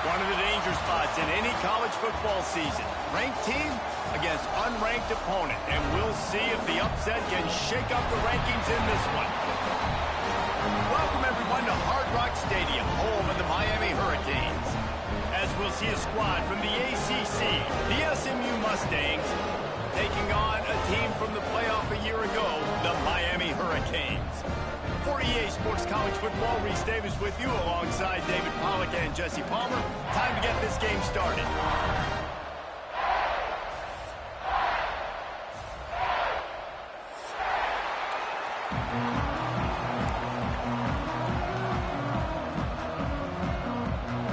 One of the danger spots in any college football season. Ranked team against unranked opponent. And we'll see if the upset can shake up the rankings in this one. Welcome, everyone, to Hard Rock Stadium, home of the Miami Hurricanes. As we'll see a squad from the ACC, the SMU Mustangs, taking on a team from the playoff a year ago, the Miami Hurricanes. For EA Sports College Football, Reese Davis with you alongside David Pollack and Jesse Palmer. Time to get this game started.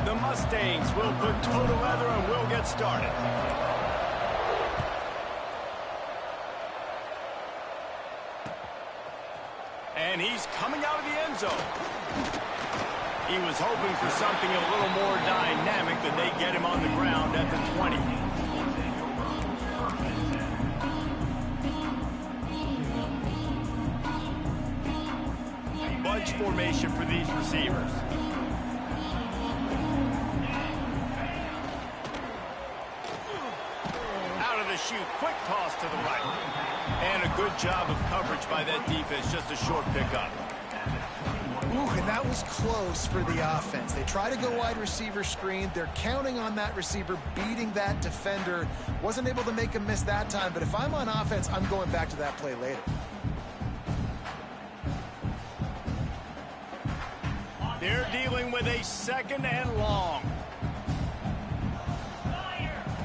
The Mustangs will put toe together and we'll get started. And he's coming out of the end zone. He was hoping for something a little more dynamic, but they get him on the ground at the 20. Bunch formation for these receivers. Out of the chute, quick toss to the right. And a good job of coverage by that defense, just a short pickup. Ooh, and that was close for the offense. They try to go wide receiver screen. They're counting on that receiver beating that defender. Wasn't able to make him miss that time, but if I'm on offense, I'm going back to that play later. They're dealing with a second and long.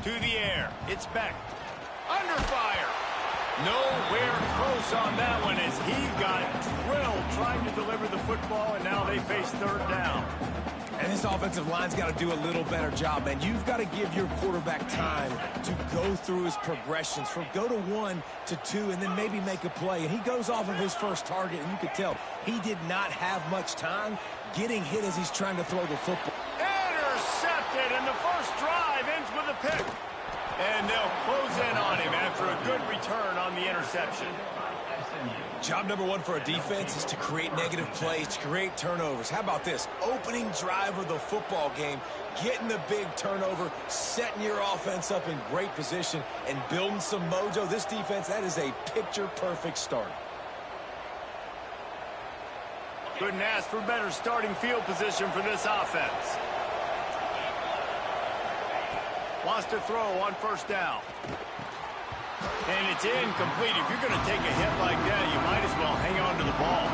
To the air. It's back. Under fire. Nowhere close on that one as he got drilled trying to deliver the football, and now they face third down. And this offensive line's got to do a little better job, man. You've got to give your quarterback time to go through his progressions from go to 1 to 2 and then maybe make a play. And he goes off of his first target, and you could tell he did not have much time getting hit as he's trying to throw the football. Intercepted, and the first drive ends with a pick. And they'll close in on him after a good return on the interception. Job number one for a defense is to create negative plays, to create turnovers. How about this? Opening drive of the football game, getting the big turnover, setting your offense up in great position, and building some mojo. This defense, that is a picture-perfect start. Couldn't ask for better starting field position for this offense. Wants to throw on first down. And it's incomplete. If you're going to take a hit like that, you might as well hang on to the ball.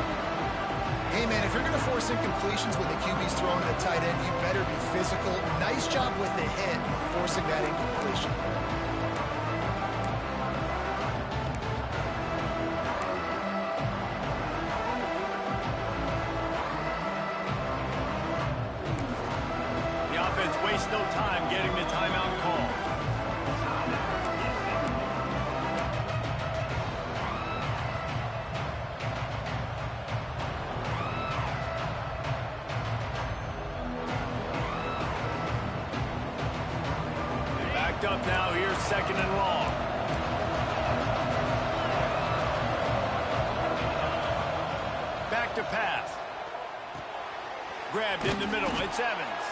Hey, man, if you're going to force incompletions when the QB's throwing the tight end, you better be physical. Nice job with the hit, forcing that incompletion. The offense wastes no time getting the timeout call. Up now, here's second and long. Back to pass. Grabbed in the middle, it's Evans.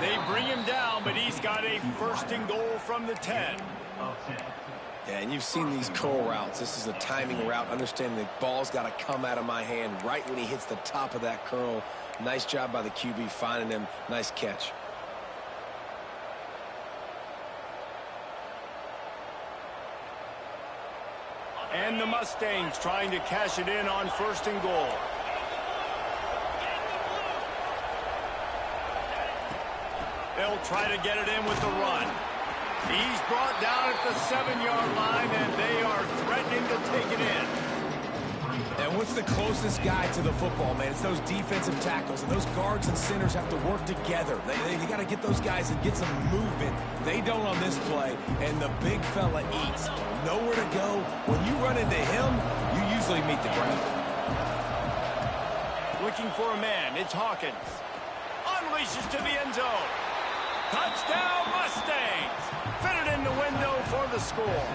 They bring him down, but he's got a first and goal from the 10. Yeah, and you've seen these curl routes. This is a timing route. Understanding the ball's got to come out of my hand right when he hits the top of that curl. Nice job by the QB finding him. Nice catch. And the Mustangs trying to cash it in on 1st and goal. They'll try to get it in with the run. He's brought down at the 7-yard line, and they are threatening to take it in. And what's the closest guy to the football, man? It's those defensive tackles, and those guards and centers have to work together. They got to get those guys and get some movement. They don't on this play, and the big fella eats. Nowhere to go. When you run into him, you usually meet the ground. Looking for a man. It's Hawkins. Unleashes to the end zone. Touchdown, Mustangs! Fitted in the window for the score.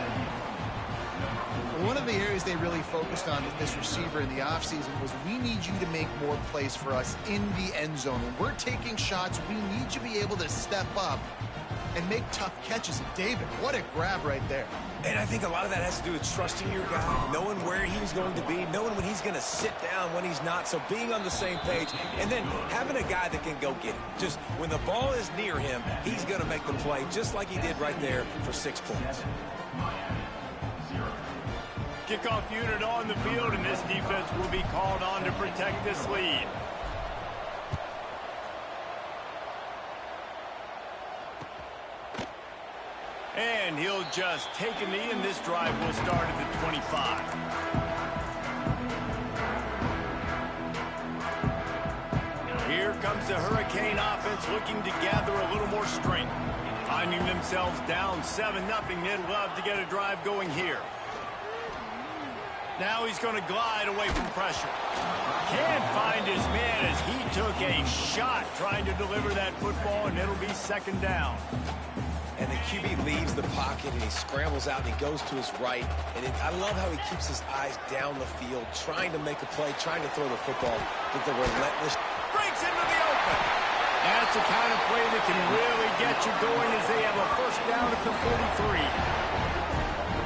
One of the areas they really focused on with this receiver in the offseason was we need you to make more plays for us in the end zone. When we're taking shots, we need you to be able to step up and make tough catches. And David, what a grab right there. And I think a lot of that has to do with trusting your guy, knowing where he's going to be, knowing when he's going to sit down, when he's not, so being on the same page, and then having a guy that can go get it. Just when the ball is near him, he's going to make the play, just like he did right there for 6 points. Kickoff unit on the field, and this defense will be called on to protect this lead. And he'll just take a knee, and this drive will start at the 25. Here comes the Hurricane offense looking to gather a little more strength. Finding themselves down 7-0, they'd love to get a drive going here. Now he's going to glide away from pressure. Can't find his man as he took a shot trying to deliver that football, and it'll be 2nd down. And the QB leaves the pocket, and he scrambles out, and he goes to his right. And I love how he keeps his eyes down the field, trying to make a play, trying to throw the football with the relentless. Breaks into the open. That's the kind of play that can really get you going as they have a 1st down at the 43.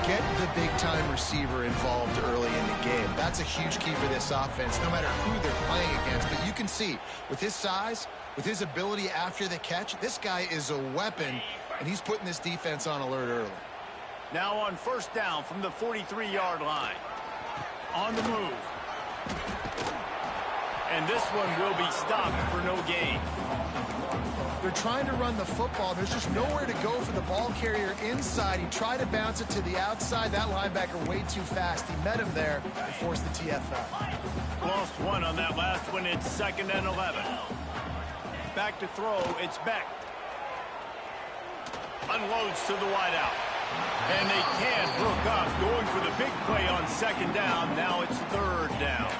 Get the big-time receiver involved early in the game. That's a huge key for this offense, no matter who they're playing against. But you can see, with his size, with his ability after the catch, this guy is a weapon, and he's putting this defense on alert early. Now on 1st down from the 43-yard line. On the move. And this one will be stopped for no gain. They're trying to run the football. There's just nowhere to go for the ball carrier inside. He tried to bounce it to the outside. That linebacker way too fast. He met him there and forced the TFL. Lost one on that last one. It's 2nd and 11. Back to throw. It's Beck. Unloads to the wideout. And they can't hook up. Going for the big play on 2nd down. Now it's 3rd down.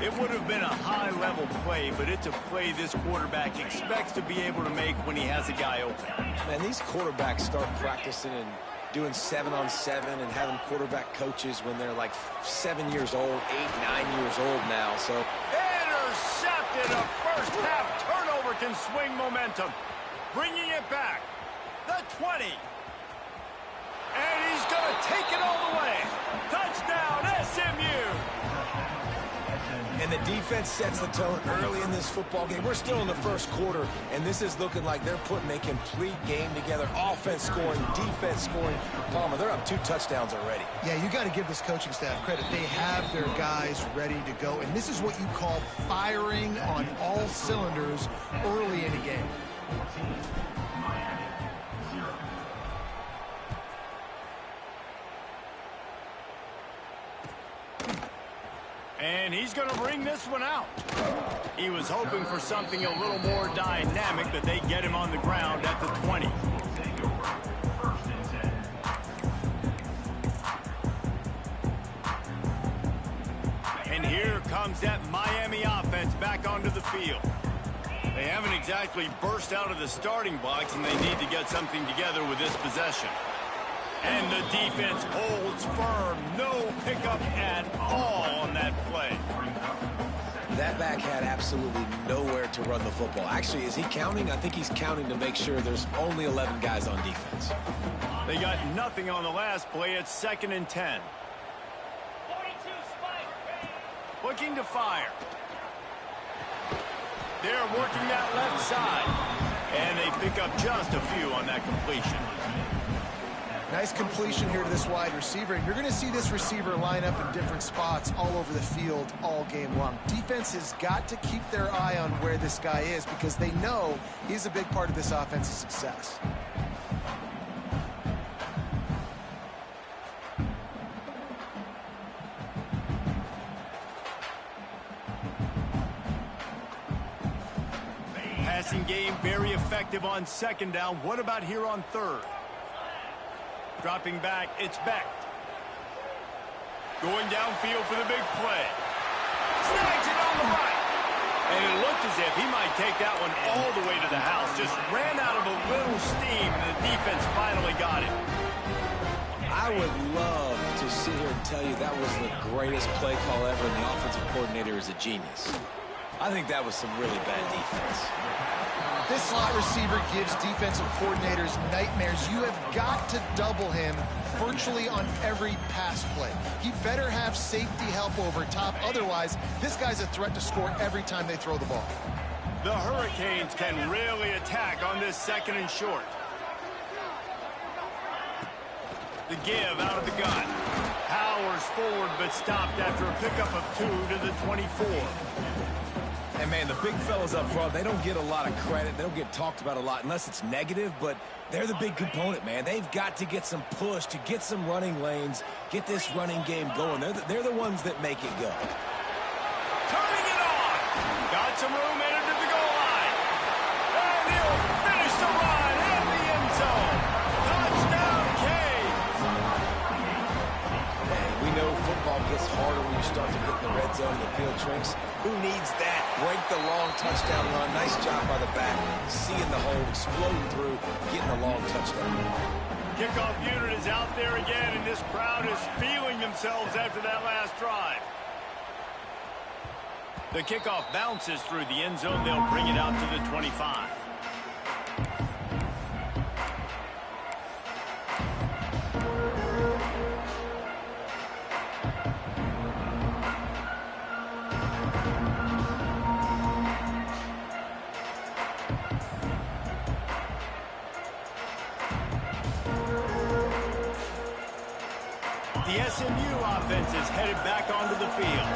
It would have been a high-level play, but it's a play this quarterback expects to be able to make when he has a guy open. Man, these quarterbacks start practicing and doing 7-on-7 and having quarterback coaches when they're like 7 years old, 8, 9 years old now. So intercepted. A 1st half turnover can swing momentum. Bringing it back. The 20. And he's going to take it all the way. Touchdown, SMU. And the defense sets the tone early in this football game. We're still in the 1st quarter, and this is looking like they're putting a complete game together. Offense scoring, defense scoring. Palmer, they're up 2 touchdowns already. Yeah, you got to give this coaching staff credit. They have their guys ready to go, and this is what you call firing on all cylinders early in a game. And he's going to bring this one out. He was hoping for something a little more dynamic, but they get him on the ground at the 20. And here comes that Miami offense back onto the field. They haven't exactly burst out of the starting blocks, and they need to get something together with this possession. And the defense holds firm. No pickup at all on that play. That back had absolutely nowhere to run the football. Actually, is he counting? I think he's counting to make sure there's only 11 guys on defense. They got nothing on the last play. It's 2nd and 10. Looking to fire. They're working that left side. And they pick up just a few on that completion. Nice completion here to this wide receiver. And you're going to see this receiver line up in different spots all over the field all game long. Defense has got to keep their eye on where this guy is because they know he's a big part of this offense's success. Passing game very effective on 2nd down. What about here on 3rd? Dropping back, it's Becht. Going downfield for the big play. Snags it on the right. And it looked as if he might take that one all the way to the house. Just ran out of a little steam, and the defense finally got it. I would love to sit here and tell you that was the greatest play call ever, and the offensive coordinator is a genius. I think that was some really bad defense. This slot receiver gives defensive coordinators nightmares. You have got to double him virtually on every pass play. He better have safety help over top. Otherwise, this guy's a threat to score every time they throw the ball. The Hurricanes can really attack on this 2nd and short. The give out of the gun. Powers forward, but stopped after a pickup of 2 to the 24. And, man, the big fellas up front, they don't get a lot of credit. They don't get talked about a lot unless it's negative, but they're the big component, man. They've got to get some push to get some running lanes, get this running game going. They're the ones that make it go. Turning it on. Got some room headed to the goal line. And he'll finish the run in the end zone. Touchdown, Canes. Hey, we know football gets harder when you start to get in the red zone and the field shrinks. Who needs that? Break the long touchdown run. Nice job by the back. Seeing the hole, exploding through, getting a long touchdown. Kickoff unit is out there again, and this crowd is feeling themselves after that last drive. The kickoff bounces through the end zone. They'll bring it out to the 25. The SMU offense is headed back onto the field.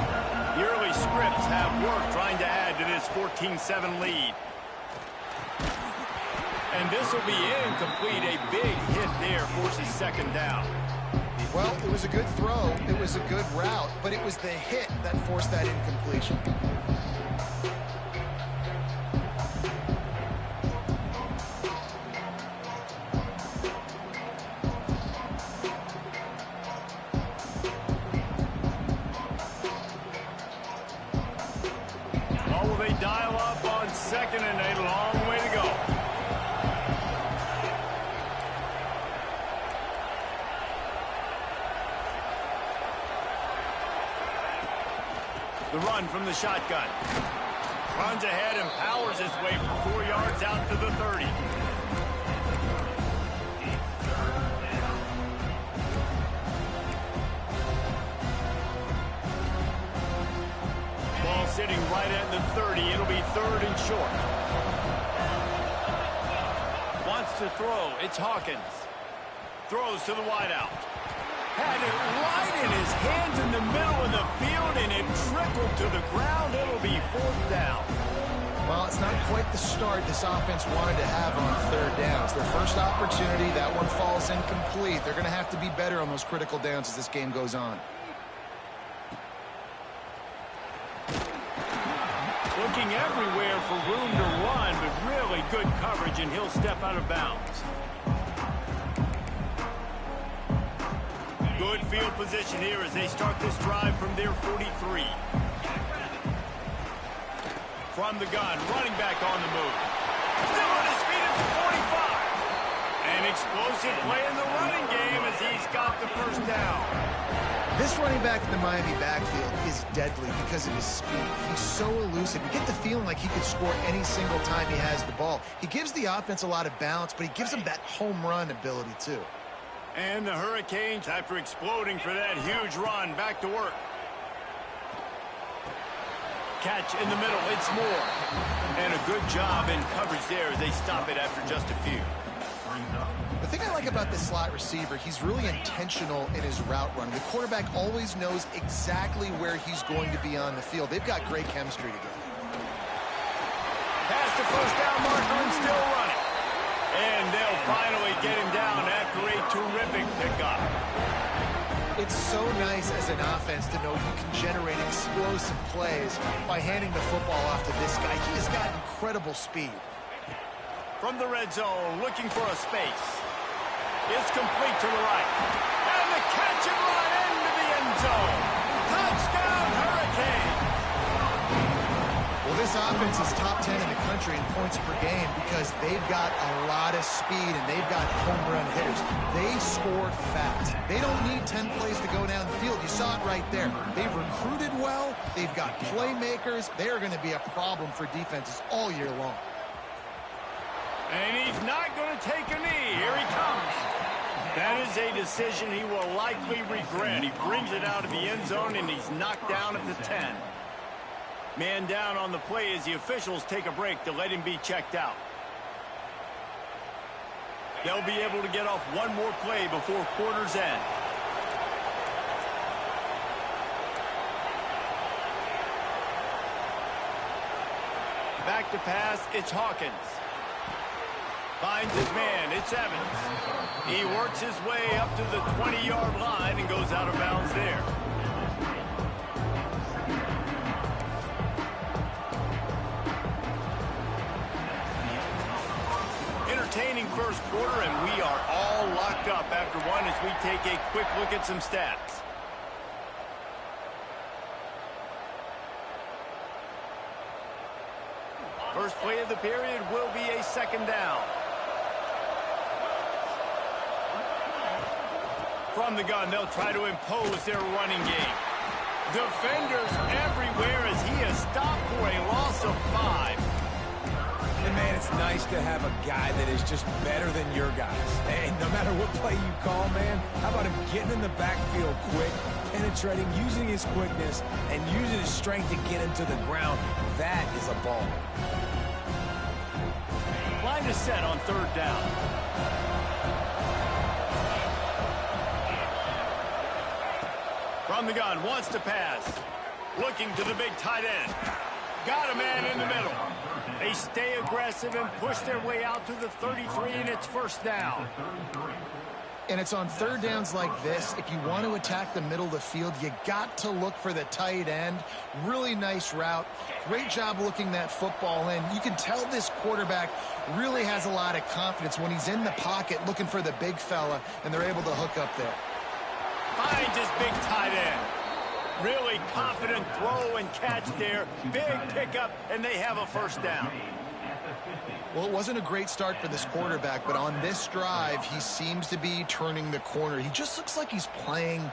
The early scripts have worked trying to add to this 14-7 lead. And this will be incomplete. A big hit there forces 2nd down. Well, it was a good throw. It was a good route, but it was the hit that forced that incompletion. Dial up on 2nd and a long way to go. The run from the shotgun. Runs ahead and powers his way for 4 yards out to the 30. Ball sitting right at the 30. It'll be 3rd and short. Wants to throw. It's Hawkins. Throws to the wideout. Had it right in his hands in the middle of the field, and it trickled to the ground. It'll be 4th down. Well, it's not quite the start this offense wanted to have on 3rd down. It's their first opportunity. That one falls incomplete. They're going to have to be better on those critical downs as this game goes on. Looking everywhere for room to run, but really good coverage, and he'll step out of bounds. Good field position here as they start this drive from their 43. From the gun, running back on the move. Still on his feet at the 45. An explosive play in the running game as he's got the 1st down. This running back in the Miami backfield is deadly because of his speed. He's so elusive. You get the feeling like he could score any single time he has the ball. He gives the offense a lot of balance, but he gives them that home run ability too. And the Hurricanes, after exploding for that huge run, back to work. Catch in the middle, it's Moore. And a good job in coverage there as they stop it after just a few. The thing I like about this slot receiver, he's really intentional in his route running. The quarterback always knows exactly where he's going to be on the field. They've got great chemistry together. Past the first down marker and still running. And they'll finally get him down after a terrific pickup. It's so nice as an offense to know you can generate explosive plays by handing the football off to this guy. He has got incredible speed. From the red zone, looking for a space. It's complete to the right. And the catch and run into the end zone. Touchdown, Hurricane! Well, this offense is top 10 in the country in points per game because they've got a lot of speed and they've got home run hitters. They score fast. They don't need 10 plays to go down the field. You saw it right there. They've recruited well. They've got playmakers. They are going to be a problem for defenses all year long. And he's not going to take a knee. Here he comes. That is a decision he will likely regret. He brings it out of the end zone, and he's knocked down at the 10. Man down on the play as the officials take a break to let him be checked out. They'll be able to get off one more play before quarter's end. Back to pass, it's Hawkins. Finds his man, it's Evans. He works his way up to the 20-yard line and goes out of bounds there. Entertaining first quarter, and we are all locked up after one as we take a quick look at some stats. First play of the period will be a second down. From the gun, they'll try to impose their running game. Defenders everywhere as he is stopped for a loss of 5. And, man, it's nice to have a guy that is just better than your guys. And no matter what play you call, man, how about him getting in the backfield quick, penetrating, using his quickness, and using his strength to get him to the ground. That is a ball. Line is set on third down. From the gun, wants to pass. Looking to the big tight end. Got a man in the middle. They stay aggressive and push their way out to the 33, and it's first down. And it's on third downs like this. If you want to attack the middle of the field, you got to look for the tight end. Really nice route. Great job looking that football in. You can tell this quarterback really has a lot of confidence when he's in the pocket looking for the big fella, and they're able to hook up there. Finds his big tight end. Really confident throw and catch there. Big pickup, and they have a first down. Well, it wasn't a great start for this quarterback, but on this drive, he seems to be turning the corner. He just looks like he's playing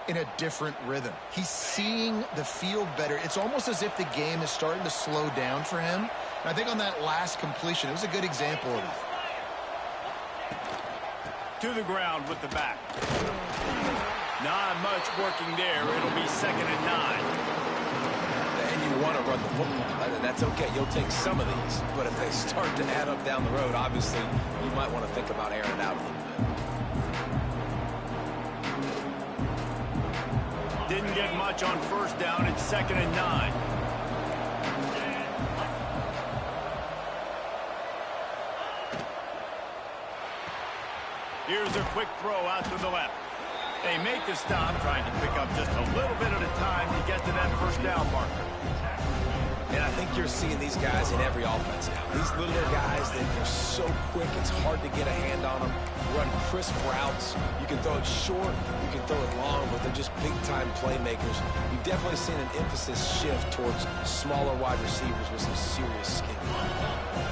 in a different rhythm. He's seeing the field better. It's almost as if the game is starting to slow down for him. And I think on that last completion, it was a good example of it. To the ground with the back. Not much working there. It'll be 2nd and 9. And you want to run the football. That's okay. You'll take some of these. But if they start to add up down the road, obviously, you might want to think about airing it out a little bit. Didn't get much on first down. It's 2nd and 9. Here's a quick throw out to the left. They make the stop, trying to pick up just a little bit at a time to get to that first down marker. And I think you're seeing these guys in every offense now. These littler guys that are so quick, it's hard to get a hand on them. Run crisp routes. You can throw it short, you can throw it long, but they're just big-time playmakers. You've definitely seen an emphasis shift towards smaller wide receivers with some serious skill.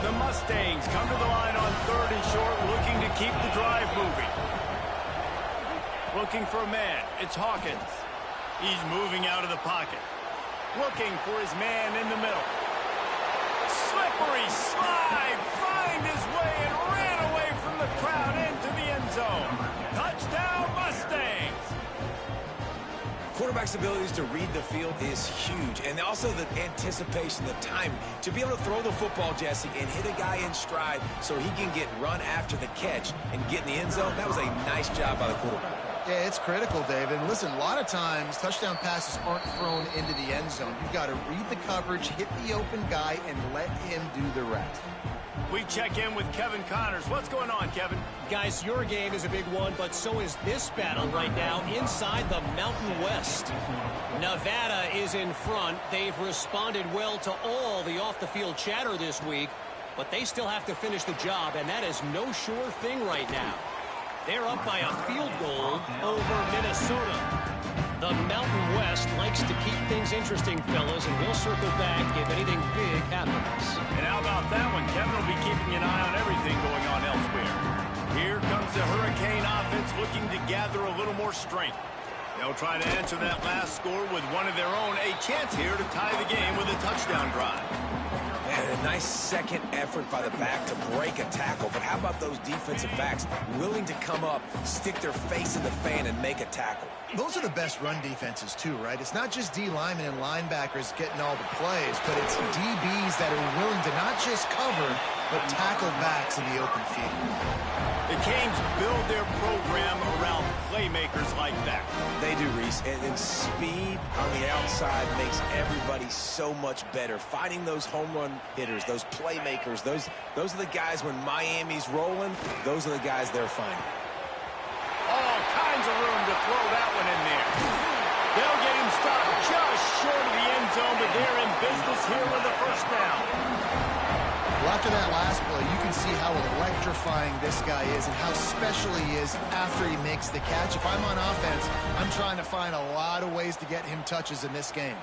The Mustangs come to the line on 3rd and short, looking to keep the drive moving. Looking for a man. It's Hawkins. He's moving out of the pocket. Looking for his man in the middle. Slippery slide. Find his way and ran away from the crowd into the end zone. Touchdown. quarterback's abilities to read the field is huge, and also the anticipation, the time to be able to throw the football, Jesse, and hit a guy in stride so he can get run after the catch and get in the end zone. That was a nice job by the quarterback. Yeah, it's critical, David. And listen, a lot of times touchdown passes aren't thrown into the end zone. You've got to read the coverage, hit the open guy, and let him do the rest. We check in with Kevin Connors. What's going on, Kevin? Guys, your game is a big one, but so is this battle right now inside the Mountain West. Nevada is in front. They've responded well to all the off-the-field chatter this week, but they still have to finish the job, and that is no sure thing right now. They're up by a field goal over Minnesota. The Mountain West likes to keep things interesting, fellas, and we'll circle back if anything big happens. And how about that one? Kevin will be keeping an eye on everything going on elsewhere. Here comes the Hurricane offense looking to gather a little more strength. They'll try to answer that last score with one of their own. A chance here to tie the game with a touchdown drive. And a nice second effort by the back to break a tackle. But how about those defensive backs willing to come up, stick their face in the fan, and make a tackle? Those are the best run defenses, too, right? It's not just D linemen and linebackers getting all the plays, but it's DBs that are willing to not just cover, but tackle backs in the open field. The Canes build their program around playmakers like that. They do, Reese, and speed on the outside makes everybody so much better. Finding those home run hitters, those playmakers, those are the guys when Miami's rolling, those are the guys they're finding. All kinds of room to throw that one in there. They'll get him stopped just short of the end zone, but they're in business here with a first down. Well, after that last play, you can see how electrifying this guy is and how special he is after he makes the catch. If I'm on offense, I'm trying to find a lot of ways to get him touches in this game.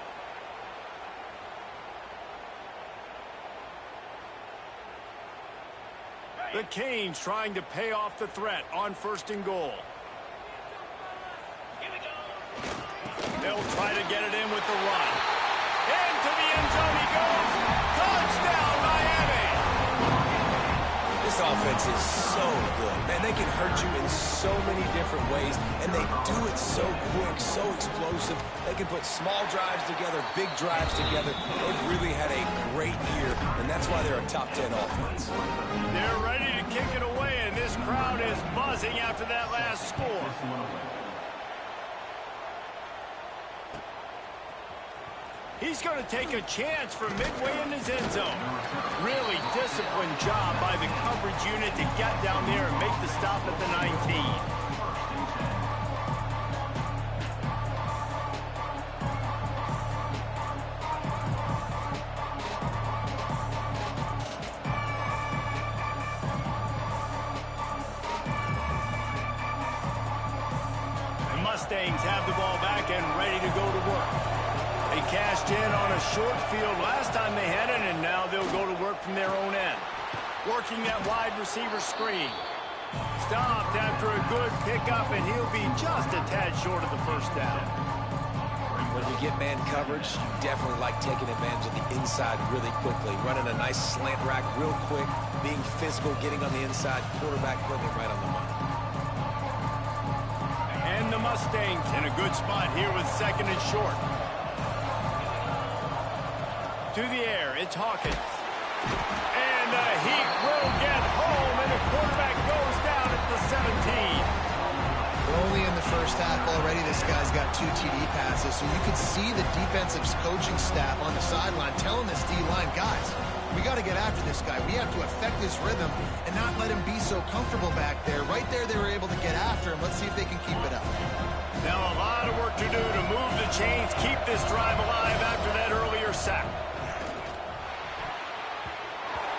The Canes trying to pay off the threat on first and goal. They'll try to get it in with the run. Into the end zone he goes. Touchdown, Miami! This offense is so good. Man, they can hurt you in so many different ways, and they do it so quick, so explosive. They can put small drives together, big drives together. They've really had a great year, and that's why they're a top 10 offense. They're ready to kick it away, and this crowd is buzzing after that last score. He's going to take a chance from midway in his end zone. Really disciplined job by the coverage unit to get down there and make the stop at the 19. The Mustangs have the ball back and ready to go to work. They cashed in on a short field last time they had it, and now they'll go to work from their own end. Working that wide receiver screen. Stopped after a good pickup, and he'll be just a tad short of the first down. When you get man coverage, you definitely like taking advantage of the inside really quickly. Running a nice slant rack real quick, being physical, getting on the inside, quarterback putting it right on the money. And the Mustangs in a good spot here with second and short. To the air, it's Hawkins. And the Heat will get home, and the quarterback goes down at the 17. We're only in the first half already. This guy's got 2 TD passes, so you can see the defensive coaching staff on the sideline telling this D-line, guys, we got to get after this guy. We have to affect his rhythm and not let him be so comfortable back there. Right there, they were able to get after him. Let's see if they can keep it up. Now a lot of work to do to move the chains, keep this drive alive after that earlier sack.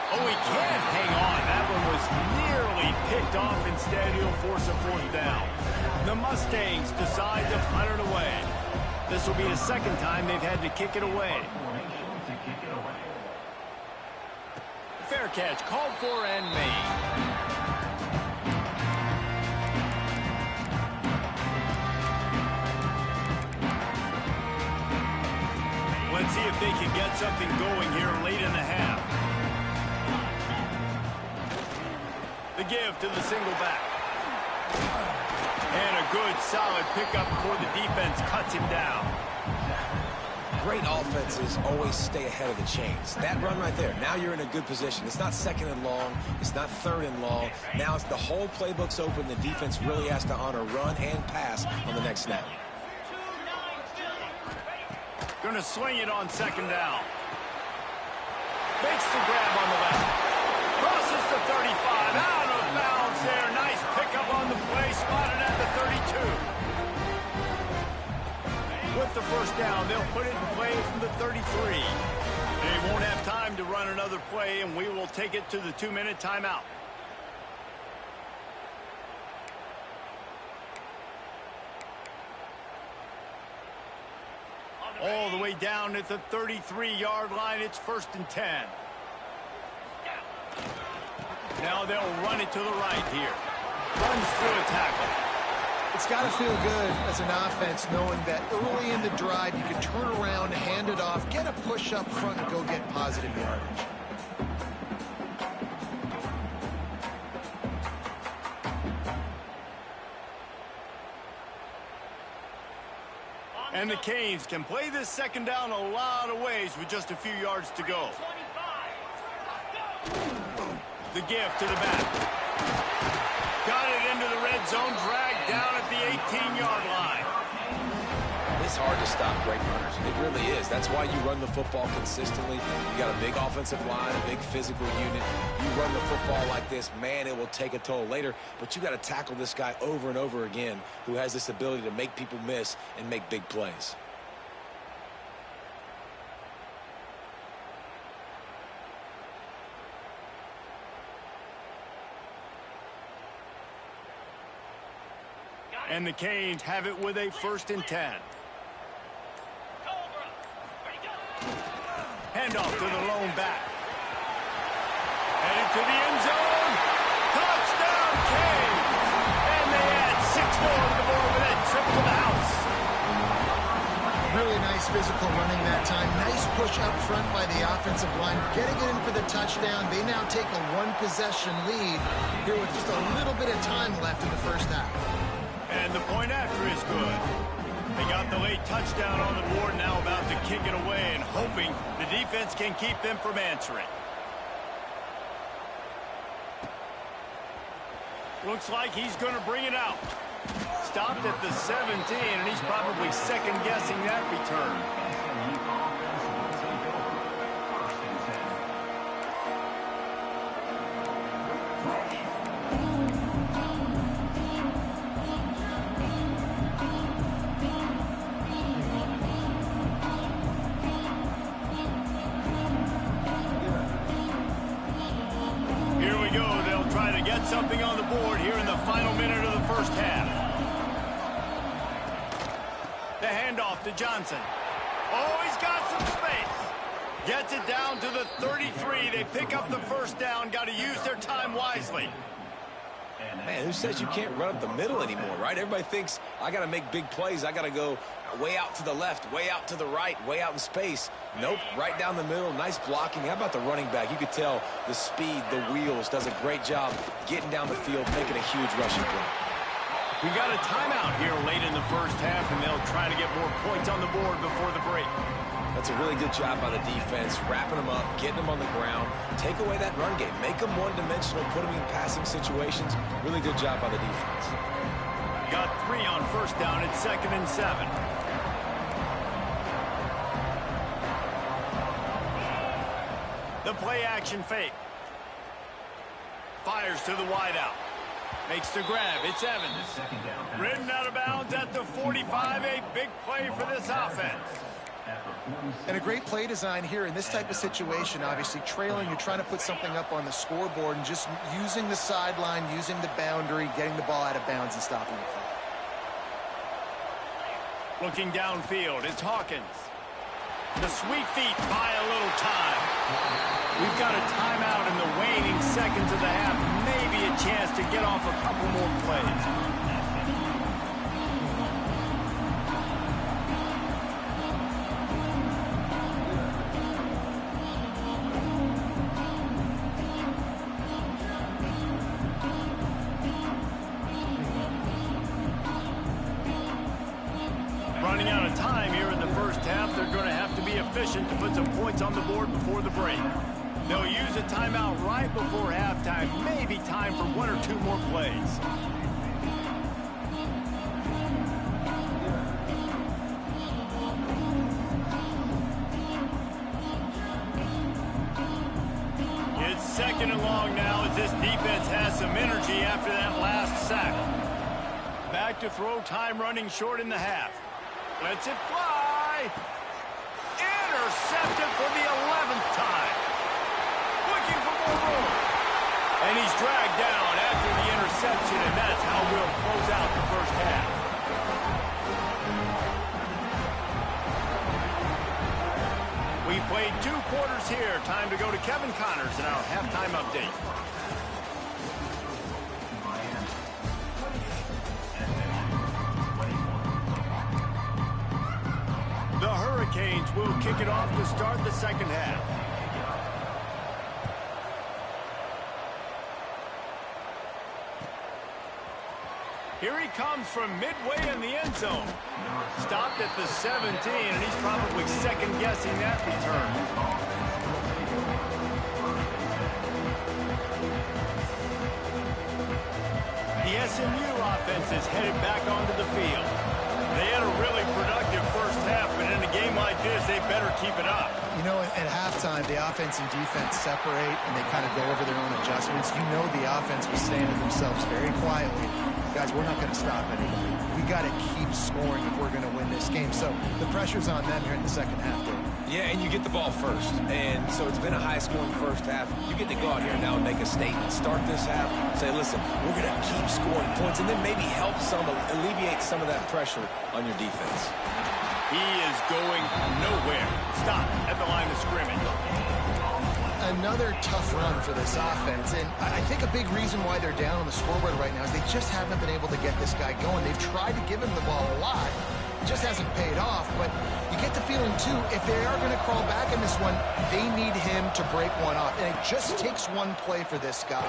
Oh, he can't hang on. That one was nearly picked off. Instead, he'll force a fourth down. The Mustangs decide to punt it away. This will be the second time they've had to kick it away. Fair catch called for and made. Let's see if they can get something going here late in the half. The give to the single back. And a good, solid pickup before the defense cuts him down. Great offenses always stay ahead of the chains. That run right there, now you're in a good position. It's not second and long. It's not third and long. Now it's the whole playbook's open. The defense really has to honor run and pass on the next snap. Going to swing it on second down. Makes the grab on the left. Crosses the 35. Out of bounds there. Nice pickup on the play. Spotted at the 32. With the first down, they'll put it in play from the 33. They won't have time to run another play, and we will take it to the 2-minute timeout. All the way down at the 33-yard line. It's 1st and 10. Now they'll run it to the right here. Runs through a tackle. It's got to feel good as an offense knowing that early in the drive you can turn around, hand it off, get a push up front, and go get positive yardage. And the Canes can play this second down a lot of ways with just a few yards to go. The gift to the back. Got it into the red zone, dragged down at the 18-yard line. It's hard to stop great runners. It really is. That's why you run the football consistently. You got a big offensive line, a big physical unit. You run the football like this, man, it will take a toll later. But you got to tackle this guy over and over again who has this ability to make people miss and make big plays. And the Canes have it with a 1st and 10. Handoff to the lone back. Headed to the end zone. Touchdown, Canes! And they add 6 more to the board with that trip to the house. Really nice physical running that time. Nice push up front by the offensive line. Getting it in for the touchdown. They now take a 1-possession lead here with just a little bit of time left in the first half. And the point after is good. They got the late touchdown on the board, now about to kick it away and hoping the defense can keep them from answering. Looks like he's going to bring it out. Stopped at the 17, and he's probably second-guessing that return. Something on the board here in the final minute of the first half. The handoff to Johnson. Oh, he's got some space. Gets it down to the 33. They pick up the first down. Got to use their time wisely. Man, who says you can't run up the middle anymore, right? Everybody thinks I got to make big plays. I got to go way out to the left, way out to the right, way out in space. Nope, right down the middle. Nice blocking. How about the running back? You could tell the speed, the wheels, does a great job getting down the field, making a huge rushing play. We got a timeout here late in the first half, and they'll try to get more points on the board before the break. That's a really good job by the defense, wrapping them up, getting them on the ground. Take away that run game. Make them one-dimensional, put them in passing situations. Really good job by the defense. Got 3 on first down at 2nd and 7. The play-action fake. Fires to the wideout. Makes the grab. It's Evans. Ridden out of bounds at the 45. A big play for this offense. And a great play design here in this type of situation. Obviously trailing, you're trying to put something up on the scoreboard and just using the sideline, using the boundary, getting the ball out of bounds and stopping the play. Looking downfield, it's Hawkins. The sweet feet buy a little time. We've got a timeout in the waning seconds of the half. Maybe a chance to get off a couple more plays. running out of time here in the first half. They're going to have to be efficient to put some points on the board before the break. They'll use a timeout right before halftime. Maybe time for one or two more plays. It's second and long now as this defense has some energy after that last sack. Back to throw, time running short in the half. Lets it fly. Intercepted for the 11th time. Looking for more room. And he's dragged down after the interception, and that's how we'll close out the first half. We played 2 quarters here. Time to go to Kevin Connors in our halftime update. The Hurricanes will kick it off to start the second half. Here he comes from midway in the end zone. Stopped at the 17, and he's probably second-guessing that return. The SMU offense is headed back onto the field. They had a really productive first half, but in a game like this, they better keep it up. You know, at halftime, the offense and defense separate, and they kind of go over their own adjustments. You know the offense was saying to themselves very quietly, guys, we're not going to stop anybody. We got to keep scoring if we're going to win this game. So the pressure's on them here in the second half, Dave. Yeah, and you get the ball first. And so it's been a high-scoring first half. You get to go out here now and make a statement. Start this half, say, listen, we're going to keep scoring points, and then maybe help alleviate some of that pressure on your defense. He is going nowhere. Stop at the line of scrimmage. Another tough run for this offense, and I think a big reason why they're down on the scoreboard right now is they just haven't been able to get this guy going. They've tried to give him the ball a lot. It just hasn't paid off, but you get the feeling, too, if they are going to crawl back in this one, they need him to break one off, and it just takes one play for this guy.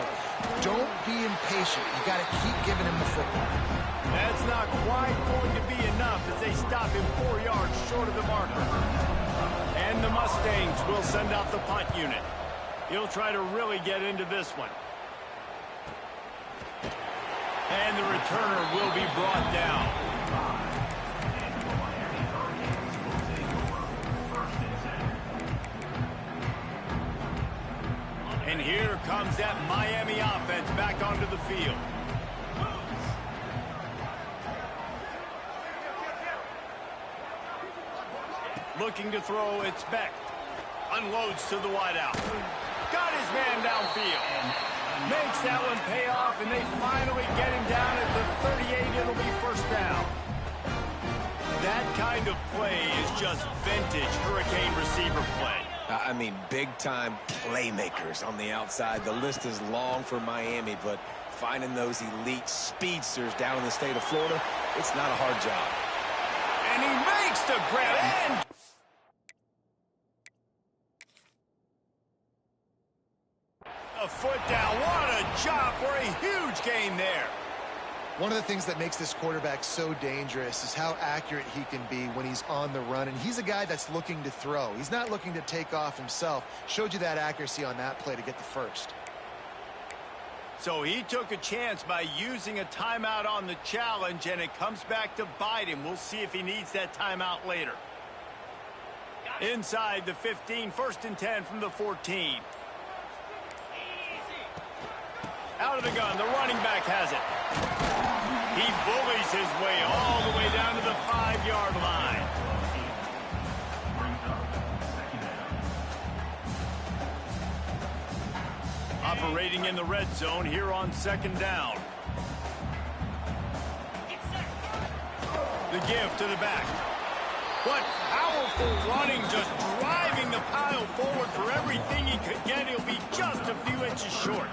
Don't be impatient. You got to keep giving him the football. That's not quite going to be enough as they stop him 4 yards short of the marker. And the Mustangs will send out the punt unit. He'll try to really get into this one. And the returner will be brought down. And here comes that Miami offense back onto the field. Looking to throw, it's Beck. Unloads to the wideout. Got his man downfield. Makes that one pay off, and they finally get him down at the 38. It'll be first down. That kind of play is just vintage Hurricane receiver play. I mean, big-time playmakers on the outside. The list is long for Miami, but finding those elite speedsters down in the state of Florida, it's not a hard job. And he makes the grab and... a foot down. What a job for a huge gain there. One of the things that makes this quarterback so dangerous is how accurate he can be when he's on the run. And he's a guy that's looking to throw. He's not looking to take off himself. Showed you that accuracy on that play to get the first. So he took a chance by using a timeout on the challenge, and it comes back to bite him. We'll see if he needs that timeout later. Inside the 15, 1st and 10 from the 14. Out of the gun, the running back has it. He bullies his way all the way down to the 5-yard line. Operating in the red zone here on 2nd down. The give to the back. What powerful running, just driving the pile forward for everything he could get. He'll be just a few inches short.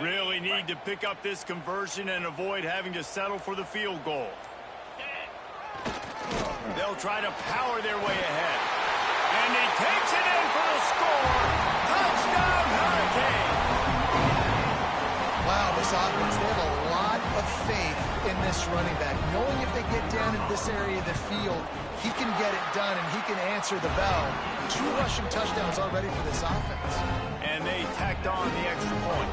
Really need to pick up this conversion and avoid having to settle for the field goal. They'll try to power their way ahead. And he takes it in for the score. Touchdown, Hurricane! Wow, this offense, they have a lot of faith in this running back. Knowing if they get down in this area of the field, he can get it done and he can answer the bell. 2 rushing touchdowns already for this offense. And they tacked on the extra point.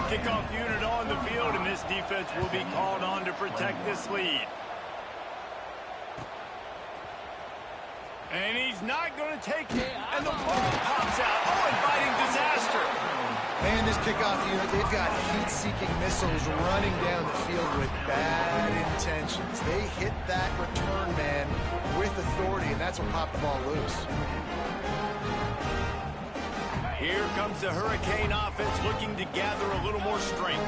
Kickoff unit on the field, and this defense will be called on to protect this lead. And he's not going to take it. And the ball pops out. Oh, inviting disaster. Man, this kickoff unit, they've got heat-seeking missiles running down the field with bad intentions. They hit that return man with authority, and that's what popped the ball loose. Here comes the Hurricane offense looking to gather a little more strength.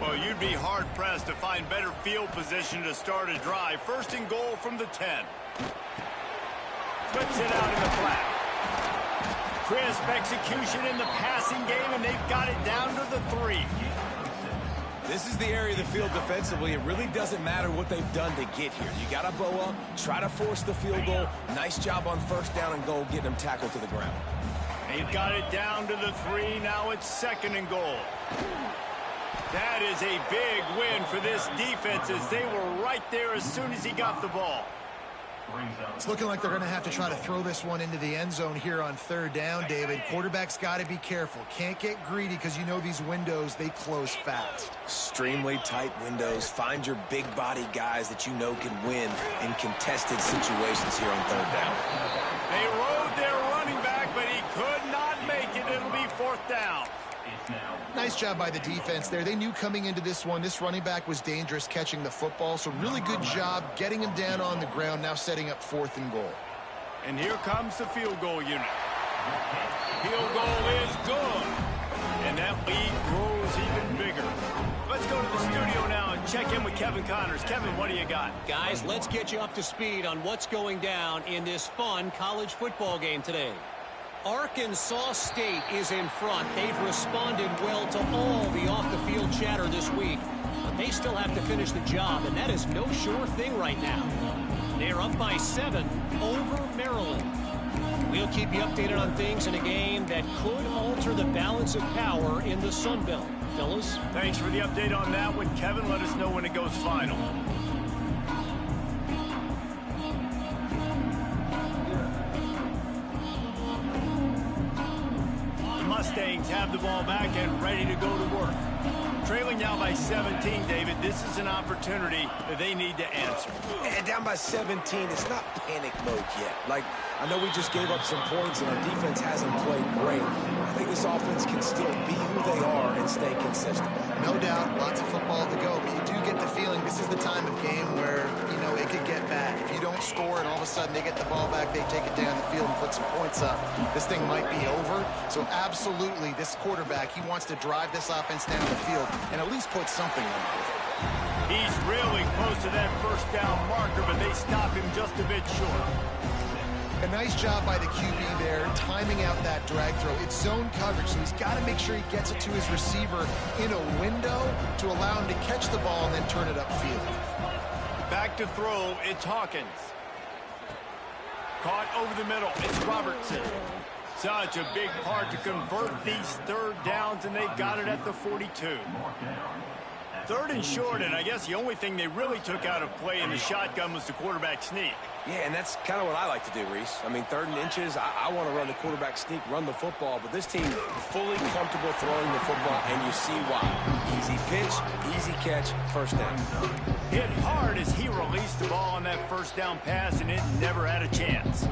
Well, you'd be hard-pressed to find better field position to start a drive. 1st and goal from the 10. Flips it out in the flat. Crisp execution in the passing game, and they've got it down to the 3. This is the area of the field defensively. It really doesn't matter what they've done to get here. You got to bow up, try to force the field goal. Nice job on 1st down and goal, getting them tackled to the ground. They've got it down to the 3. Now it's 2nd and goal. That is a big win for this defense, as they were right there as soon as he got the ball. It's looking like they're going to have to try to throw this one into the end zone here on 3rd down, David. Quarterback's got to be careful. Can't get greedy because you know these windows, they close fast. Extremely tight windows. Find your big body guys that you know can win in contested situations here on 3rd down. They rode their running back, but he could not make it. It'll be 4th down. Nice job by the defense there. They knew coming into this one, this running back was dangerous catching the football, so really good job getting him down on the ground, now setting up 4th and goal. And here comes the field goal unit. Field goal is good. And that lead grows even bigger. Let's go to the studio now and check in with Kevin Connors. Kevin, what do you got? Guys, let's get you up to speed on what's going down in this fun college football game today. Arkansas State is in front. They've responded well to all the off-the-field chatter this week, but they still have to finish the job, and that is no sure thing right now. They're up by 7 over Maryland. We'll keep you updated on things in a game that could alter the balance of power in the Sun Belt. Fellas? Thanks for the update on that one, Kevin. Let us know when it goes final. Mustangs have the ball back and ready to go to work. Trailing now by 17, David. This is an opportunity that they need to answer. And down by 17, it's not panic mode yet. Like, I know we just gave up some points and our defense hasn't played great. I think this offense can still be who they are and stay consistent. No doubt, lots of football to go, but you do get the feeling this is the time of game where, you know, it could get bad. If you don't score and all of a sudden they get the ball back, they take it down the field and put some points up, this thing might be over. So absolutely, this quarterback, he wants to drive this offense down the field and at least put something on it. He's really close to that 1st down marker, but they stop him just a bit short. A nice job by the QB there, timing out that drag throw. It's zone coverage, so he's got to make sure he gets it to his receiver in a window to allow him to catch the ball and then turn it upfield. Back to throw, it's Hawkins. Caught over the middle, it's Robertson. Such a big part to convert these 3rd downs, and they've got it at the 42. 3rd and short, and I guess the only thing they really took out of play in the shotgun was the quarterback sneak. Yeah, and that's kind of what I like to do, Reese. I mean, 3rd and inches, I want to run the quarterback sneak, run the football, but this team fully comfortable throwing the football, and you see why. Easy pitch, easy catch, 1st down. Hit hard as he released the ball on that 1st down pass, and it never had a chance.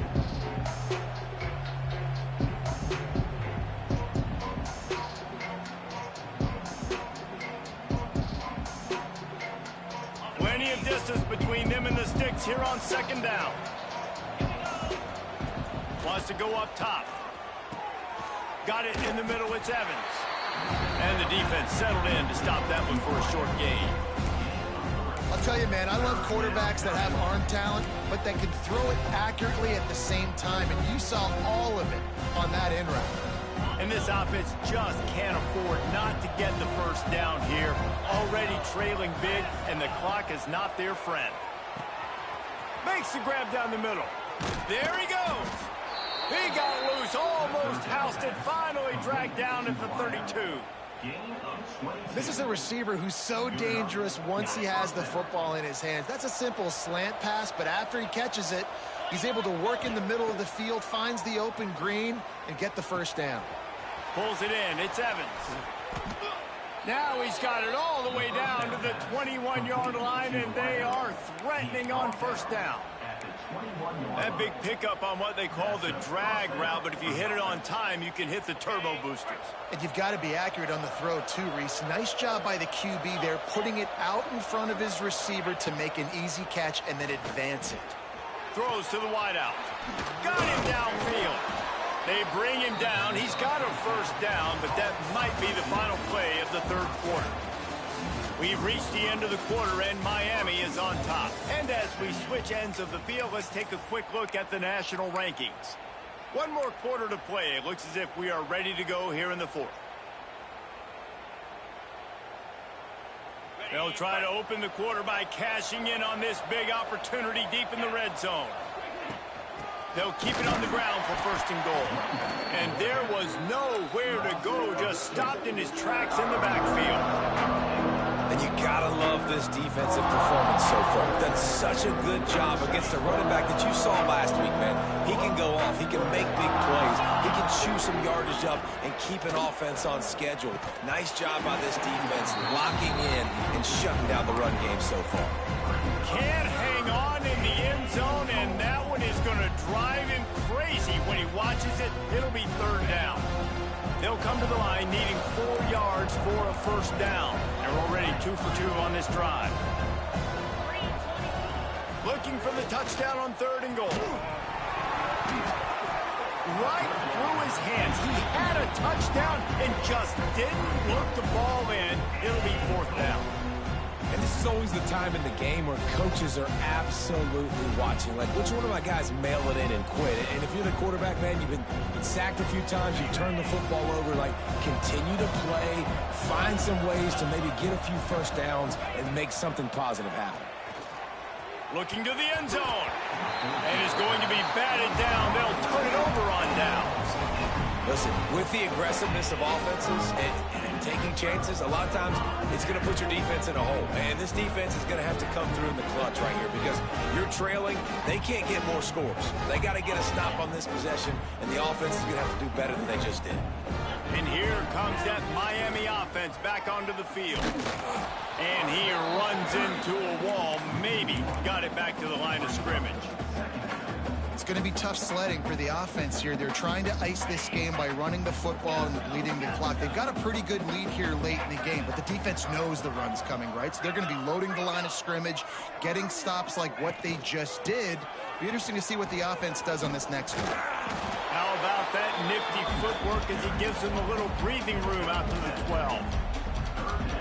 Plenty of distance between them and the sticks here on 2nd down. Wants to go up top. Got it in the middle, it's Evans. And the defense settled in to stop that one for a short gain. I'll tell you, man, I love quarterbacks that have arm talent, but that can throw it accurately at the same time, and you saw all of it on that in route. And this offense just can't afford not to get the first down here. Already trailing big, and the clock is not their friend. Makes the grab down the middle. There he goes. He got loose, almost housed it, finally dragged down at the 32. This is a receiver who's so dangerous once he has the football in his hands. That's a simple slant pass, but after he catches it, he's able to work in the middle of the field, finds the open green, and get the first down. Pulls it in. It's Evans. Now he's got it all the way down to the 21-yard line, and they are threatening on first down. That big pickup on what they call the drag route, but if you hit it on time, you can hit the turbo boosters. And you've got to be accurate on the throw too, Reese. Nice job by the QB there, putting it out in front of his receiver to make an easy catch and then advance it. Throws to the wideout. Got him downfield. They bring him down. He's got a first down, but that might be the final play of the third quarter. We've reached the end of the quarter, and Miami is on top. And as we switch ends of the field, let's take a quick look at the national rankings. One more quarter to play. It looks as if we are ready to go here in the fourth. They'll try to open the quarter by cashing in on this big opportunity deep in the red zone. They'll keep it on the ground for first and goal. And there was nowhere to go, just stopped in his tracks in the backfield. And you gotta love this defensive performance so far. Done such a good job against a running back that you saw last week, man. He can go off. He can make big plays. He can chew some yardage up and keep an offense on schedule. Nice job by this defense locking in and shutting down the run game so far. Can't hang on in the end zone, and that one is going to drive him crazy when he watches it. It'll be third down. They'll come to the line needing 4 yards for a first down. They're already 2 for 2 on this drive. Looking for the touchdown on third and goal. Right through his hands. He had a touchdown and just didn't look the ball in. It'll be fourth down. And this is always the time in the game where coaches are absolutely watching. Like, which one of my guys mail it in and quit? And if you're the quarterback, man, you've been sacked a few times, you turn the football over, like, continue to play, find some ways to maybe get a few first downs and make something positive happen. Looking to the end zone. And is going to be batted down. They'll turn it over on downs. Listen, with the aggressiveness of offenses and taking chances, a lot of times it's going to put your defense in a hole. And this defense is going to have to come through in the clutch right here because you're trailing. They can't get more scores. They got to get a stop on this possession, and the offense is going to have to do better than they just did. And here comes that Miami offense back onto the field. And he runs into a wall. Maybe got it back to the line of scrimmage. It's going to be tough sledding for the offense here. They're trying to ice this game by running the football and leading the clock. They've got a pretty good lead here late in the game, but the defense knows the run's coming, right? So they're going to be loading the line of scrimmage, getting stops like what they just did. Be interesting to see what the offense does on this next one. How about that nifty footwork as he gives them a little breathing room out to the 12?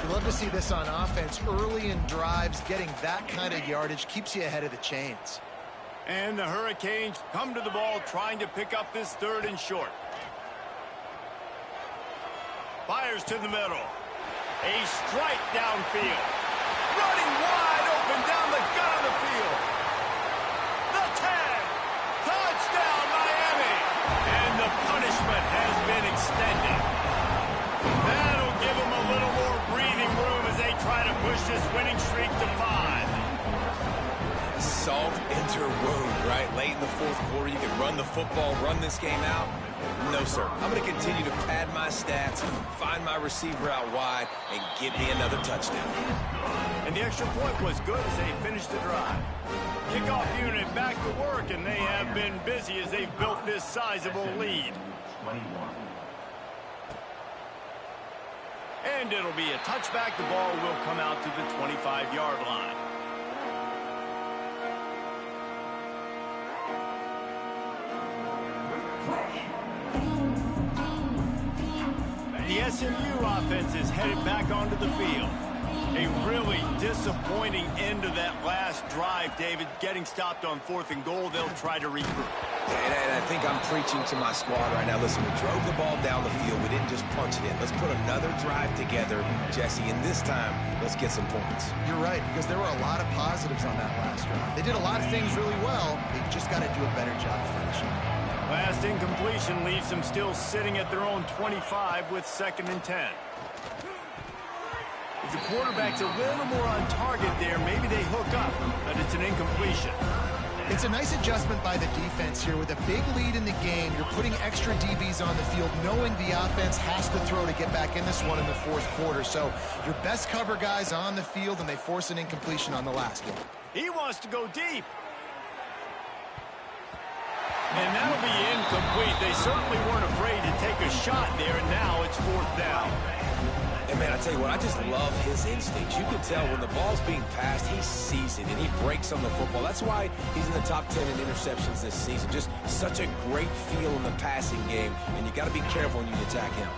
You'd love to see this on offense. Early in drives, getting that kind of yardage keeps you ahead of the chains. And the Hurricanes come to the ball trying to pick up this third and short. Fires to the middle. A strike downfield. Running wide open down the gut of the field. The tag. Touchdown, Miami. And the punishment has been extended. That'll give them a little more breathing room as they try to push this winning streak to 5. Salt into wound, right? Late in the fourth quarter, you can run the football, run this game out. No, sir. I'm going to continue to pad my stats, find my receiver out wide, and get me another touchdown. And the extra point was good as they finished the drive. Kickoff unit back to work, and they have been busy as they've built this sizable lead. And it'll be a touchback. The ball will come out to the 25-yard line. The SMU offense is headed back onto the field. A really disappointing end to that last drive, David. Getting stopped on fourth and goal, they'll try to regroup. And I think I'm preaching to my squad right now. Listen, we drove the ball down the field. didn't just punch it in. Let's put another drive together, Jesse, and this time, let's get some points. You're right, because there were a lot of positives on that last drive. They did a lot of things really well. They just got to do a better job of finishing. Last incompletion leaves them still sitting at their own 25 with 2nd and 10. If the quarterback's a little more on target there, maybe they hook up, but it's an incompletion. It's a nice adjustment by the defense here. With a big lead in the game, you're putting extra DBs on the field, knowing the offense has to throw to get back in this one in the 4th quarter. So your best cover guys on the field, and they force an incompletion on the last one. He wants to go deep. And that'll be incomplete. They certainly weren't afraid to take a shot there, and now it's 4th down. And, man, I tell you what, I just love his instincts. You can tell when the ball's being passed, he sees it, and he breaks on the football. That's why he's in the top 10 in interceptions this season. Just such a great feel in the passing game, and you got to be careful when you attack him.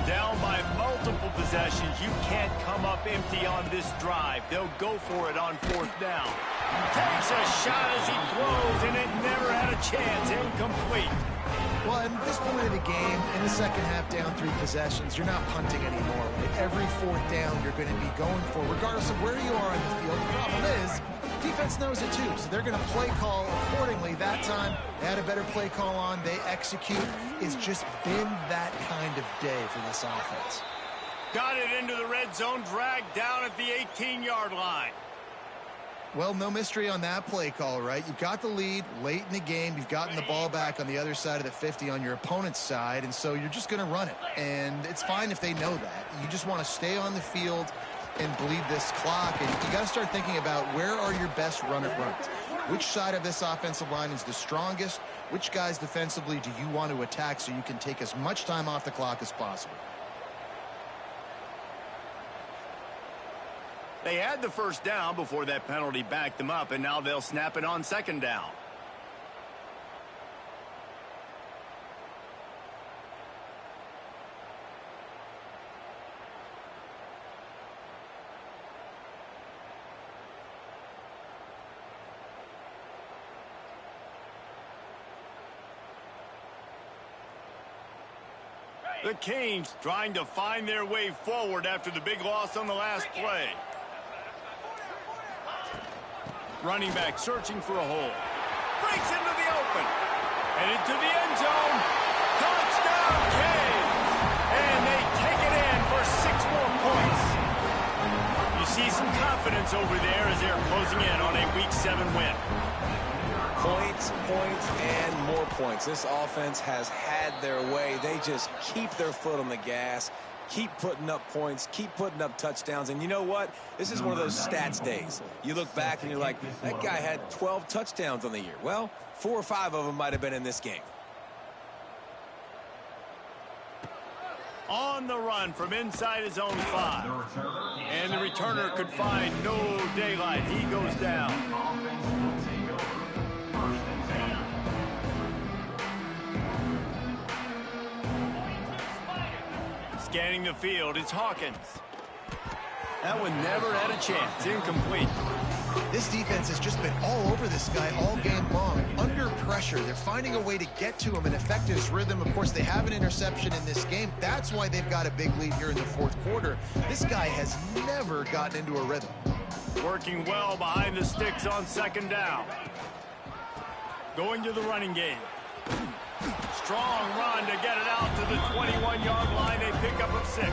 Down by multiple possessions, you can't come up empty on this drive. They'll go for it on 4th down. Takes a shot as he throws, and it never had a chance. Incomplete. Well, at this point of the game, in the second half, down 3 possessions, you're not punting anymore. Right? Every 4th down, you're going to be going for, regardless of where you are on the field. The problem is, defense knows it too, so they're going to play call accordingly. That time, they had a better play call on. They execute. It's just been that kind of day for this offense. Got it into the red zone, dragged down at the 18-yard line. Well, no mystery on that play call, right? You've got the lead late in the game. You've gotten the ball back on the other side of the 50 on your opponent's side, and so you're just going to run it. And it's fine if they know that. You just want to stay on the field and bleed this clock, and you got to start thinking about where are your best runs. Which side of this offensive line is the strongest? Which guys defensively do you want to attack so you can take as much time off the clock as possible? They had the 1st down before that penalty backed them up, and now they'll snap it on 2nd down. The Canes trying to find their way forward after the big loss on the last play. Running back searching for a hole. Breaks into the open. And into the end zone. Touchdown, Canes! And they take it in for 6 more points. You see some confidence over there as they're closing in on a Week 7 win. Points, points, and more points. This offense has had their way. They just keep their foot on the gas. Keep putting up points, keep putting up touchdowns. And you know what? This is one of those stats days. You look back and you're like, that guy had 12 touchdowns on the year. Well, 4 or 5 of them might have been in this game. On the run from inside his own 5. And the returner could find no daylight. He goes down. Scanning the field, it's Hawkins. That one never had a chance. Incomplete. This defense has just been all over this guy all game long. Under pressure, they're finding a way to get to him and affect his rhythm. Of course, they have an interception in this game. That's why they've got a big lead here in the 4th quarter. This guy has never gotten into a rhythm. Working well behind the sticks on 2nd down. Going to the running game. Strong run to get it out to the 21-yard line. They pick up a 6.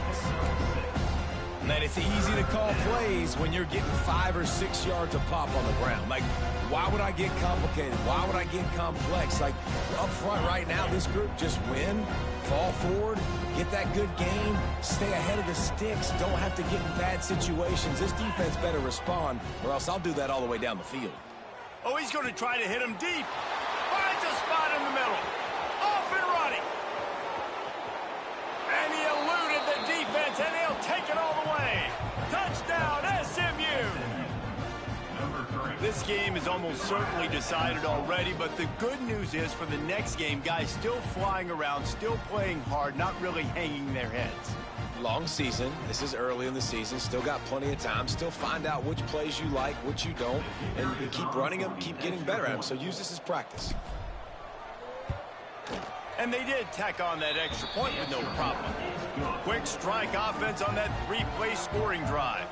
Man, it's easy to call plays when you're getting 5 or 6 yards of pop on the ground. Like, why would I get complicated? Why would I get complex? Like, up front right now, this group just win, fall forward, get that good gain, stay ahead of the sticks, don't have to get in bad situations. This defense better respond, or else I'll do that all the way down the field. Oh, he's going to try to hit him deep. Finds a spot in the middle. Off and running. And he eluded the defense, and he'll take it all the way. Touchdown, SMU. This game is almost certainly decided already, but the good news is for the next game, guys still flying around, still playing hard, not really hanging their heads. Long season. This is early in the season. Still got plenty of time. Still find out which plays you like, which you don't, and you keep running them, keep getting better at them. So use this as practice. And they did tack on that extra point with no problem. Quick strike offense on that three-play scoring drive.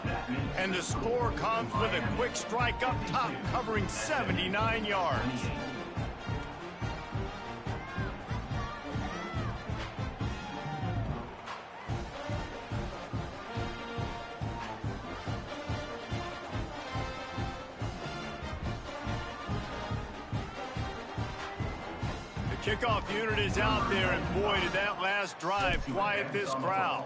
And the score comes with a quick strike up top, covering 79 yards. Kickoff unit is out there, and boy, did that last drive quiet this crowd.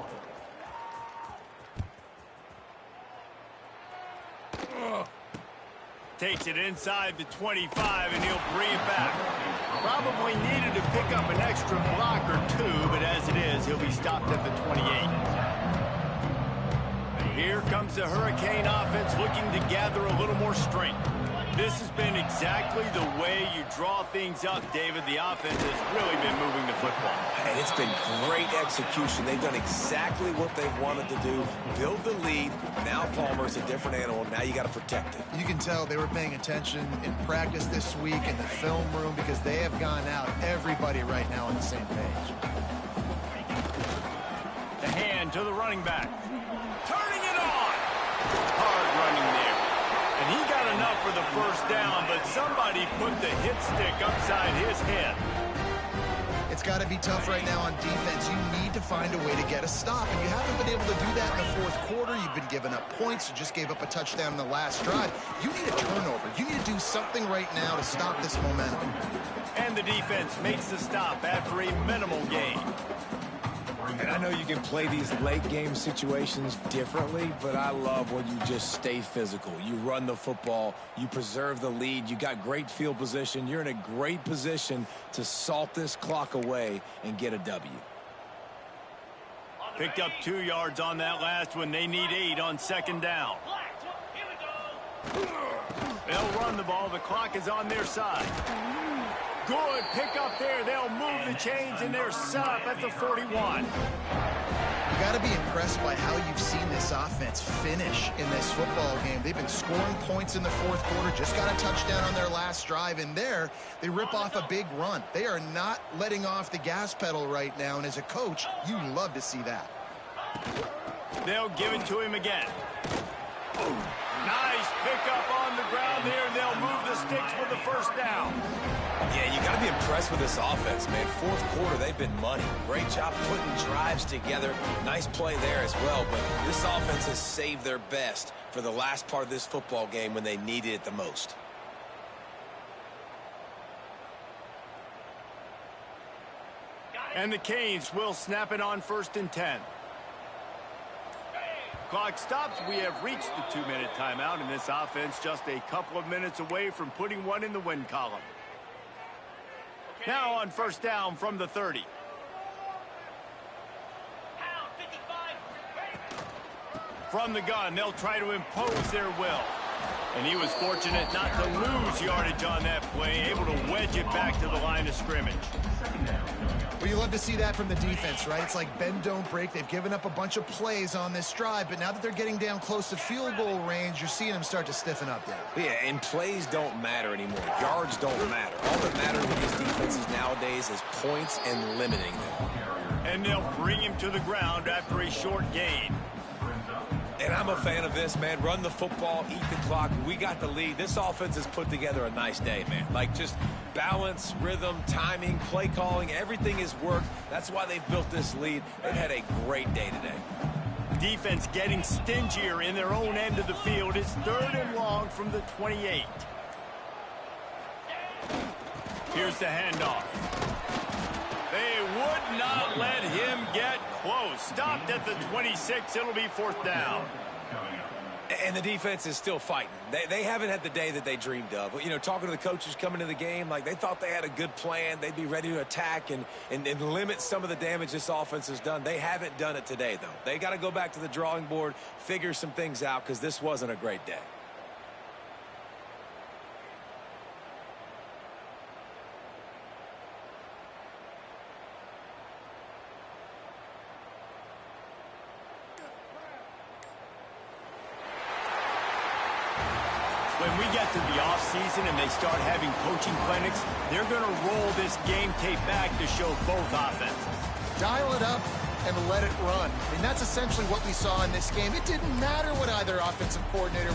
Takes it inside the 25, and he'll bring it back. Probably needed to pick up an extra block or two, but as it is, he'll be stopped at the 28. Here comes the Hurricane offense looking to gather a little more strength. This has been exactly the way you draw things up, David. The offense has really been moving the football. And it's been great execution. They've done exactly what they've wanted to do. Build the lead. Now Palmer's a different animal. Now you got to protect it. You can tell they were paying attention in practice this week in the film room because they have gone out, everybody right now on the same page. The hand to the running back. Turning it on. Hard running there. And he got enough for the first down, but somebody put the hit stick upside his head. It's got to be tough right now on defense. You need to find a way to get a stop, and you haven't been able to do that in the fourth quarter. You've been giving up points. You just gave up a touchdown in the last drive. You need a turnover. You need to do something right now to stop this momentum. And the defense makes the stop after a minimal gain. And I know you can play these late-game situations differently, but I love when you just stay physical. You run the football. You preserve the lead. You got great field position. You're in a great position to salt this clock away and get a W. Picked up 2 yards on that last one. They need 8 on second down. They'll run the ball. The clock is on their side. Good pick up there. They'll move the chains, and they're set up at the 41. You got to be impressed by how you've seen this offense finish in this football game. They've been scoring points in the fourth quarter, just got a touchdown on their last drive, and there they rip off a big run. They are not letting off the gas pedal right now, and as a coach, you love to see that. They'll give it to him again. Nice pickup on the ground there, and they'll move the sticks with the first down. Yeah, you got to be impressed with this offense, man. Fourth quarter, they've been money. Great job putting drives together. Nice play there as well, but this offense has saved their best for the last part of this football game when they needed it the most. And the Canes will snap it on 1st and 10. Clock stops. We have reached the 2-minute timeout, and this offense just a couple of minutes away from putting one in the win column. Now on 1st down from the 30. From the gun, they'll try to impose their will. And he was fortunate not to lose yardage on that play, able to wedge it back to the line of scrimmage. Well, you love to see that from the defense, right? It's like bend, don't break. They've given up a bunch of plays on this drive, but now that they're getting down close to field goal range, you're seeing them start to stiffen up there. Yeah, and plays don't matter anymore. Yards don't matter. All that matters with these defenses nowadays is points and limiting them. And they'll bring him to the ground after a short gain. And I'm a fan of this, man. Run the football, eat the clock. We got the lead. This offense has put together a nice day, man. Like just balance, rhythm, timing, play calling, everything has worked. That's why they've built this lead. They've had a great day today. Defense getting stingier in their own end of the field. It's 3rd and long from the 28. Here's the handoff. They would not let him get close. Stopped at the 26. It'll be 4th down. And the defense is still fighting. They haven't had the day that they dreamed of. You know, talking to the coaches coming to the game, like they thought they had a good plan. They'd be ready to attack and limit some of the damage this offense has done. They haven't done it today, though. They got to go back to the drawing board, figure some things out, because this wasn't a great day. when we get to the offseason and they start having coaching clinics, they're going to roll this game tape back to show both offenses. Dial it up and let it run. I mean, that's essentially what we saw in this game. It didn't matter what either offensive coordinator